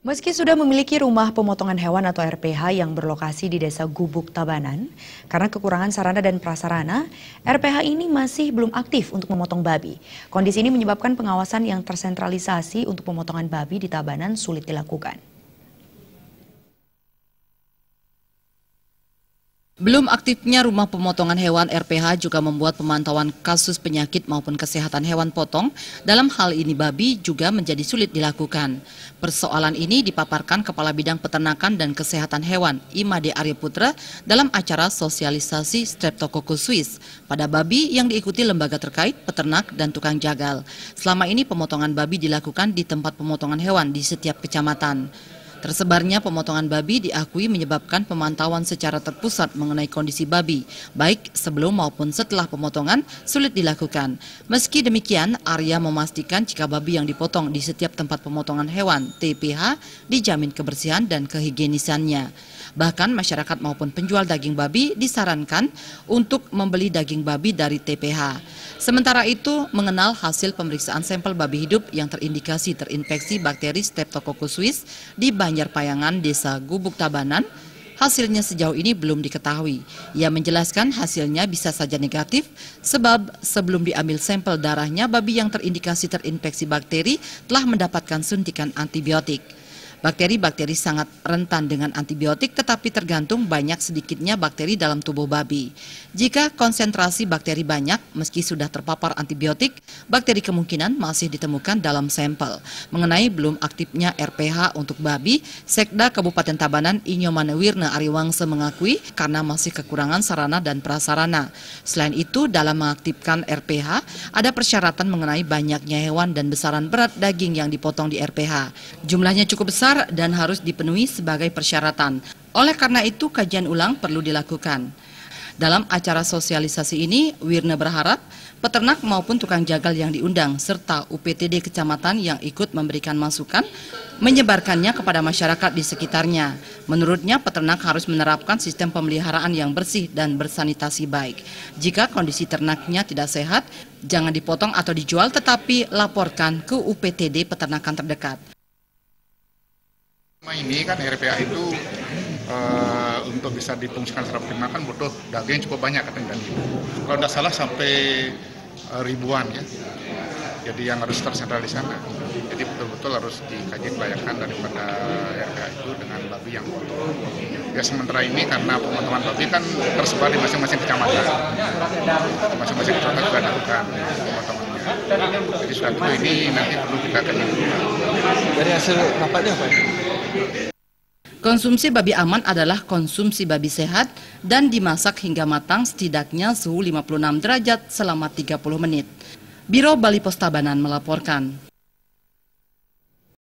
Meski sudah memiliki rumah pemotongan hewan atau RPH yang berlokasi di Desa Gubuk Tabanan, karena kekurangan sarana dan prasarana, RPH ini masih belum aktif untuk memotong babi. Kondisi ini menyebabkan pengawasan yang tersentralisasi untuk pemotongan babi di Tabanan sulit dilakukan. Belum aktifnya rumah pemotongan hewan RPH juga membuat pemantauan kasus penyakit maupun kesehatan hewan potong, dalam hal ini babi, juga menjadi sulit dilakukan. Persoalan ini dipaparkan Kepala Bidang Peternakan dan Kesehatan Hewan, Imade Arya Putra, dalam acara sosialisasi Streptococcus suis pada babi yang diikuti lembaga terkait, peternak, dan tukang jagal. Selama ini pemotongan babi dilakukan di tempat pemotongan hewan di setiap kecamatan. Tersebarnya pemotongan babi diakui menyebabkan pemantauan secara terpusat mengenai kondisi babi, baik sebelum maupun setelah pemotongan sulit dilakukan. Meski demikian, Arya memastikan jika babi yang dipotong di setiap tempat pemotongan hewan (TPH) dijamin kebersihan dan kehigienisannya. Bahkan masyarakat maupun penjual daging babi disarankan untuk membeli daging babi dari TPH. Sementara itu, mengenal hasil pemeriksaan sampel babi hidup yang terindikasi terinfeksi bakteri Streptococcus suis di Banjarpayangan, Desa Gubuk Tabanan, hasilnya sejauh ini belum diketahui. Ia menjelaskan hasilnya bisa saja negatif, sebab sebelum diambil sampel darahnya, babi yang terindikasi terinfeksi bakteri telah mendapatkan suntikan antibiotik. Bakteri-bakteri sangat rentan dengan antibiotik, tetapi tergantung banyak sedikitnya bakteri dalam tubuh babi. Jika konsentrasi bakteri banyak, meski sudah terpapar antibiotik, bakteri kemungkinan masih ditemukan dalam sampel. Mengenai belum aktifnya RPH untuk babi, Sekda Kabupaten Tabanan Inyomane Wirna Ariwangsa mengakui karena masih kekurangan sarana dan prasarana. Selain itu, dalam mengaktifkan RPH, ada persyaratan mengenai banyaknya hewan dan besaran berat daging yang dipotong di RPH. Jumlahnya cukup besar dan harus dipenuhi sebagai persyaratan. Oleh karena itu, kajian ulang perlu dilakukan. Dalam acara sosialisasi ini, Wirna berharap peternak maupun tukang jagal yang diundang, serta UPTD kecamatan yang ikut memberikan masukan, menyebarkannya kepada masyarakat di sekitarnya. Menurutnya, peternak harus menerapkan sistem pemeliharaan yang bersih dan bersanitasi baik. Jika kondisi ternaknya tidak sehat, jangan dipotong atau dijual, tetapi laporkan ke UPTD peternakan terdekat. Ini kan RPH itu untuk bisa difungsikan secara optimal kan butuh daging cukup banyak katanya. Kalau tidak salah sampai ribuan ya. Jadi yang harus tersentralisasi. Jadi betul-betul harus dikaji kelayakan daripada RPH itu dengan babi yang kotor. Ya sementara ini karena pemotongan babi kan tersebar di masing-masing kecamatan. Masing-masing kecamatan juga dilakukan pemotongannya. Jadi suatu ini nanti perlu kita kaji. Dari hasil rapatnya apa? Konsumsi babi aman adalah konsumsi babi sehat dan dimasak hingga matang setidaknya suhu 56 derajat selama 30 menit. Biro Bali Pos Tabanan melaporkan.